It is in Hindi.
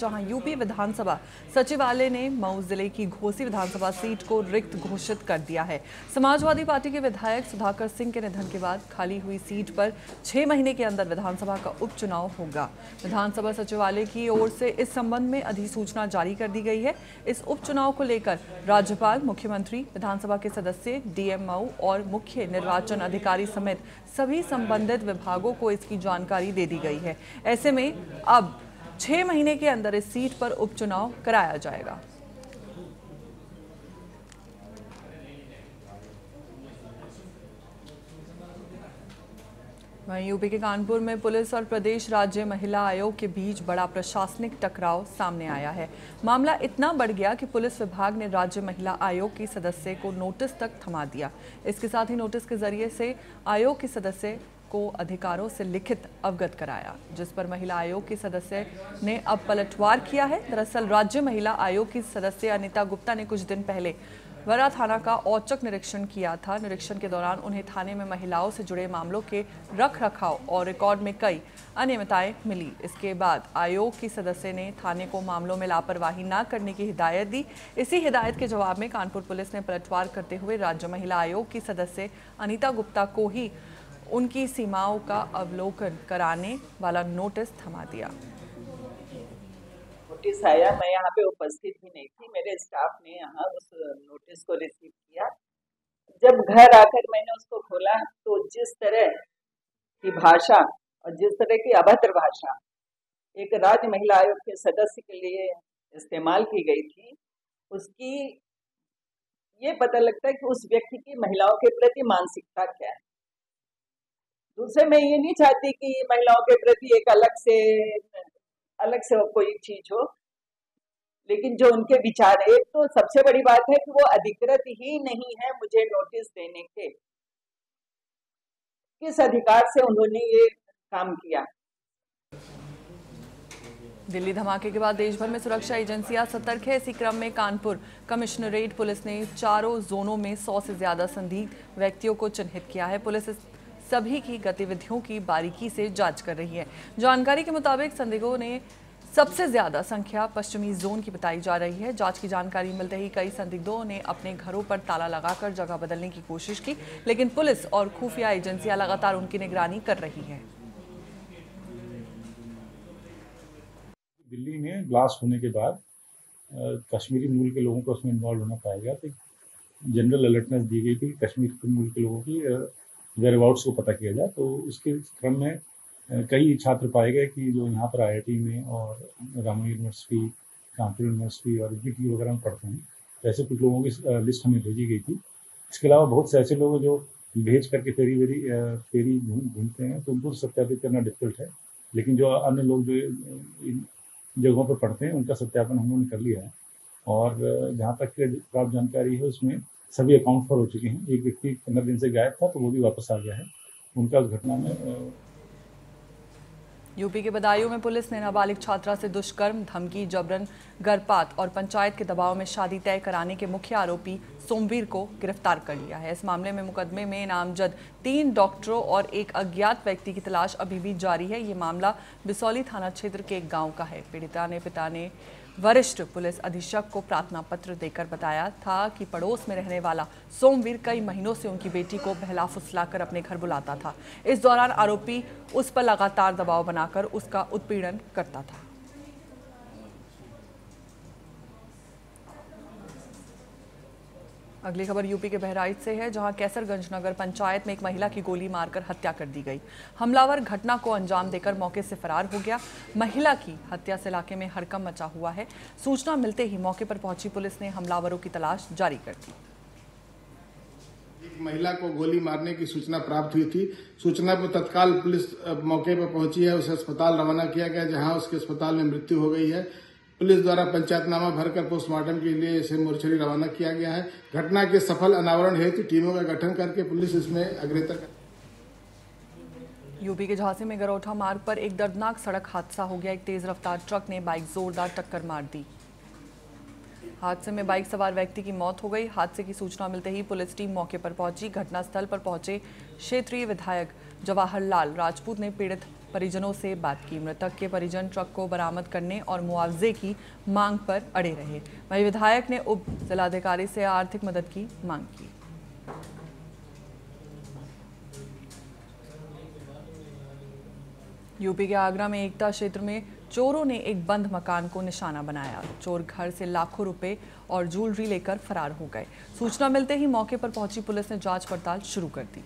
जहां यूपी विधानसभा सचिवालय ने मऊ जिले की घोसी विधानसभा सीट को रिक्त घोषित कर दिया है। समाजवादी पार्टी के विधायक सुधाकर सिंह के निधन के बाद खाली हुई सीट पर 6 महीने के अंदर विधानसभा का उपचुनाव होगा। विधानसभा सचिवालय की ओर से इस संबंध में अधिसूचना जारी कर दी गई है। इस उपचुनाव को लेकर राज्यपाल, मुख्यमंत्री, विधानसभा के सदस्य, डीएम मऊ और मुख्य निर्वाचन अधिकारी समेत सभी संबंधित विभागों को इसकी जानकारी दे दी गई है। ऐसे में अब 6 महीने के अंदर इस सीट पर उपचुनाव कराया जाएगा। वहीं यूपी के कानपुर में पुलिस और प्रदेश राज्य महिला आयोग के बीच बड़ा प्रशासनिक टकराव सामने आया है। मामला इतना बढ़ गया कि पुलिस विभाग ने राज्य महिला आयोग की सदस्य को नोटिस तक थमा दिया। इसके साथ ही नोटिस के जरिए से आयोग के सदस्य को अधिकारों से लिखित अवगत कराया, जिस पर महिला आयोग के सदस्य ने अब पलटवार किया है। दरअसल राज्य महिला आयोग की सदस्य अनिता गुप्ता ने कुछ दिन पहले वरा थाना का औचक निरीक्षण किया था। निरीक्षण के दौरान उन्हें थाने में महिलाओं से जुड़े मामलों के रखरखाव और रिकॉर्ड में कई अनियमितताएं मिली। इसके बाद आयोग की सदस्य ने थाने को मामलों में लापरवाही न करने की हिदायत दी। इसी हिदायत के जवाब में कानपुर पुलिस ने पलटवार करते हुए राज्य महिला आयोग की सदस्य अनिता गुप्ता को ही उनकी सीमाओं का अवलोकन कराने वाला नोटिस थमा दिया। नोटिस आया, मैं यहाँ पे उपस्थित ही नहीं थी, मेरे स्टाफ ने यहाँ उस नोटिस को रिसीव किया। जब घर आकर मैंने उसको खोला तो जिस तरह की भाषा और जिस तरह की अभद्र भाषा एक राज्य महिला आयोग के सदस्य के लिए इस्तेमाल की गई थी, उसकी ये पता लगता है कि उस व्यक्ति की महिलाओं के प्रति मानसिकता क्या है। दूसरे, मैं ये नहीं चाहती कि महिलाओं के प्रति एक अलग से कोई चीज हो, लेकिन जो उनके विचार, एक तो सबसे बड़ी बात है कि वो अधिकृत ही नहीं है मुझे नोटिस देने के। किस अधिकार से उन्होंने ये काम किया। दिल्ली धमाके के बाद देश भर में सुरक्षा एजेंसियां सतर्क है। इसी क्रम में कानपुर कमिश्नरेट पुलिस ने चारों जोनों में 100 से ज्यादा संदिग्ध व्यक्तियों को चिन्हित किया है। पुलिस सभी की गतिविधियों की बारीकी से जांच कर रही है। जानकारी के मुताबिक संदिग्धों ने सबसे ज्यादा संख्या पश्चिमी जोन की बताई जा रही है। जांच की जानकारी मिलते ही कई संदिग्धों ने अपने घरों पर ताला लगाकर जगह बदलने की कोशिश की, लेकिन पुलिस और खुफिया एजेंसियां लगातार उनकी निगरानी कर रही हैं। दिल्ली में ब्लास्ट होने के बाद कश्मीरी मूल के लोगों को उसमें इन्वॉल्व होना पाया गया, तो जनरल अलर्टनेस दी गई थी कश्मीर के मूल के लोगों की वेयरअबाउट्स को पता किया जाए। तो उसके क्रम में कई छात्र पाए गए कि जो यहाँ पर IIT में और रामा यूनिवर्सिटी, कानपुर यूनिवर्सिटी और UT वगैरह में पढ़ते हैं, तो ऐसे कुछ लोगों की लिस्ट हमें भेजी गई थी। इसके अलावा बहुत से ऐसे लोग जो भेज करके फेरी घूमते हैं, तो उनको सत्यापित करना डिफिकल्ट है, लेकिन जो अन्य लोग जो इन जगहों पर पढ़ते हैं उनका सत्यापन हम लोगों ने कर लिया है। और जहाँ तक प्राप्त जानकारी है उसमें सभी अकाउंट फॉर हो चुके हैं। एक व्यक्ति 15 दिन से गायब था, तो वो भी वापस आ गया है। उनका घटना में यूपी के बदायूं में पुलिस ने नाबालिग छात्रा से दुष्कर्म, धमकी, जबरन, गर्भपात और पंचायत के दबाव में शादी तय कराने के मुख्य आरोपी सोमवीर को गिरफ्तार कर लिया है। इस मामले में मुकदमे में नामजद 3 डॉक्टरों और एक अज्ञात व्यक्ति की तलाश अभी भी जारी है। ये मामला बिसौली थाना क्षेत्र के एक गाँव का है। पीड़िता ने पिता ने वरिष्ठ पुलिस अधीक्षक को प्रार्थना पत्र देकर बताया था कि पड़ोस में रहने वाला सोमवीर कई महीनों से उनकी बेटी को बहला फुसलाकर अपने घर बुलाता था। इस दौरान आरोपी उस पर लगातार दबाव बनाकर उसका उत्पीड़न करता था। अगली खबर यूपी के बहराइच से है, जहां कैसरगंज नगर पंचायत में एक महिला की गोली मारकर हत्या कर दी गई। हमलावर घटना को अंजाम देकर मौके से फरार हो गया। महिला की हत्या से इलाके में हड़कंप मचा हुआ है। सूचना मिलते ही मौके पर पहुंची पुलिस ने हमलावरों की तलाश जारी कर दी। एक महिला को गोली मारने की सूचना प्राप्त हुई थी। सूचना पर तत्काल पुलिस मौके पर पहुंची है। उसे अस्पताल रवाना किया गया, जहां उसके अस्पताल में मृत्यु हो गई है। पुलिस द्वारा पंचायतनामा भरकर पोस्टमार्टम के लिए इसे मोर्चरी रवाना किया गया है। घटना के सफल अनावरण हेतु टीमों का गठन करके पुलिस इसमें अग्रतर। यूपी के झांसी में गरोठा मार्ग पर एक दर्दनाक सड़क हादसा हो गया। एक तेज रफ्तार ट्रक ने बाइक जोरदार टक्कर मार दी। हादसे में बाइक सवार व्यक्ति की मौत हो गई। हादसे की सूचना मिलते ही पुलिस टीम मौके पर पहुंची। घटनास्थल पर पहुंचे क्षेत्रीय विधायक जवाहर लाल राजपूत ने पीड़ित परिजनों से बात की। मृतक के परिजन ट्रक को बरामद करने और मुआवजे की मांग पर अड़े रहे। वहीं विधायक ने उप जिलाधिकारी से आर्थिक मदद की मांग की। यूपी के आगरा में एकता क्षेत्र में चोरों ने एक बंद मकान को निशाना बनाया। चोर घर से लाखों रुपए और ज्वेलरी लेकर फरार हो गए। सूचना मिलते ही मौके पर पहुंची पुलिस ने जांच पड़ताल शुरू कर दी।